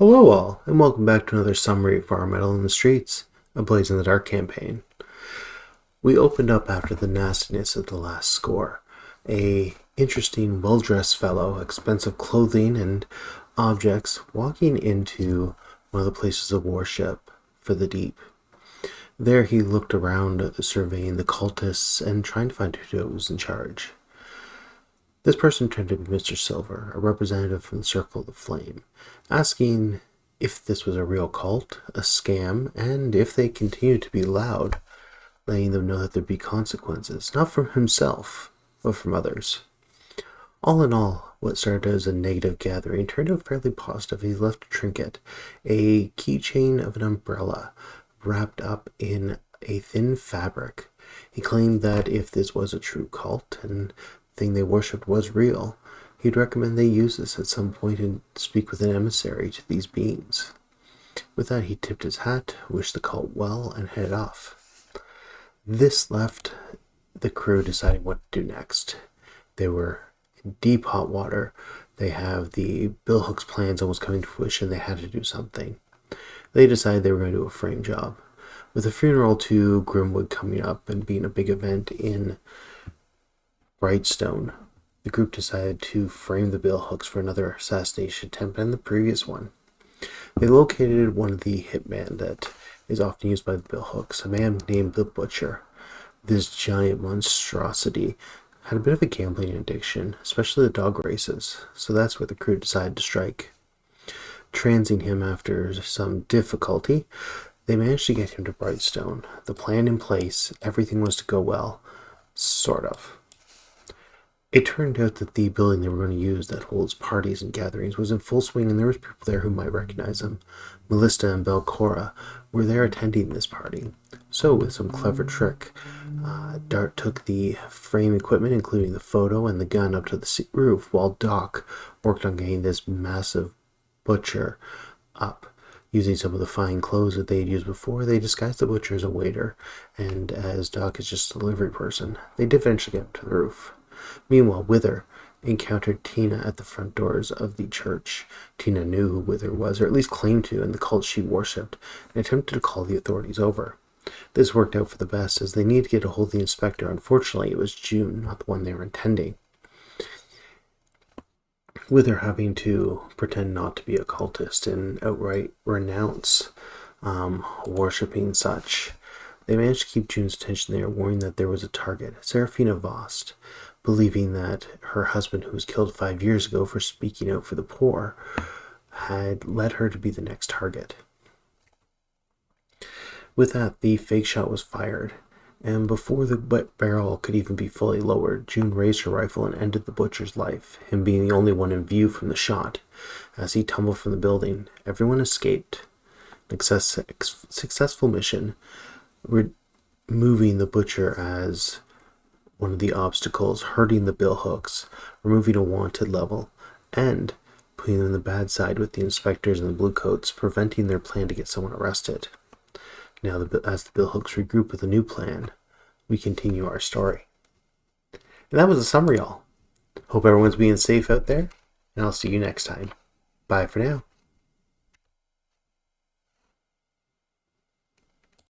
Hello all, and welcome back to another summary for our Metal in the Streets, a Blaze in the Dark campaign. We opened up after the nastiness of the last score. A interesting, well-dressed fellow, expensive clothing and objects, walking into one of the places of worship for the deep. There he looked around, surveying the cultists and trying to find who was in charge. This person turned to be Mr. Silver, a representative from the Circle of the Flame, asking if this was a real cult, a scam, and if they continued to be loud, letting them know that there'd be consequences, not from himself, but from others. All in all, what started as a negative gathering turned out fairly positive. He left a trinket, a keychain of an umbrella, wrapped up in a thin fabric. He claimed that if this was a true cult and the thing they worshipped was real, he'd recommend they use this at some point and speak with an emissary to these beings. With that, he tipped his hat, wished the cult well, and headed off. This left the crew deciding what to do next. They were in deep hot water. They have the Bill Hooks plans almost coming to fruition. They had to do something. They decided they were going to do a frame job. With the funeral to Grimwood coming up and being a big event in Brightstone, the group decided to frame the Bill Hooks for another assassination attempt and the previous one. They located one of the hitmen that is often used by the Bill Hooks, a man named the Butcher. This giant monstrosity had a bit of a gambling addiction, especially the dog races, so that's where the crew decided to strike. Transing him after some difficulty, they managed to get him to Brightstone. The plan in place, everything was to go well. Sort of. It turned out that the building they were going to use that holds parties and gatherings was in full swing, and there was people there who might recognize him. Melissa and Belcora were there attending this party. So, with some clever trick, Dart took the frame equipment, including the photo and the gun, up to the roof, while Doc worked on getting this massive butcher up. Using some of the fine clothes that they had used before, they disguised the butcher as a waiter, and as Doc is just a delivery person, they did eventually get up to the roof. Meanwhile, Wither encountered Tina at the front doors of the church. Tina knew who Wither was, or at least claimed to, and the cult she worshipped, and attempted to call the authorities over. This worked out for the best, as they needed to get a hold of the inspector. Unfortunately, it was June, not the one they were intending. Wither having to pretend not to be a cultist and outright renounce worshipping such. They managed to keep June's attention there, warning that there was a target, Serafina Vost, believing that her husband, who was killed 5 years ago for speaking out for the poor, had led her to be the next target. With that, the fake shot was fired, and before the barrel could even be fully lowered, June raised her rifle and ended the butcher's life, him being the only one in view from the shot. As he tumbled from the building, everyone escaped. Successful mission, removing the butcher as one of the obstacles, hurting the Bill Hooks, removing a wanted level, and putting them on the bad side with the inspectors and the bluecoats, preventing their plan to get someone arrested. Now, as the Bill Hooks regroup with a new plan, we continue our story. And that was a summary, all. Hope everyone's being safe out there, and I'll see you next time. Bye for now.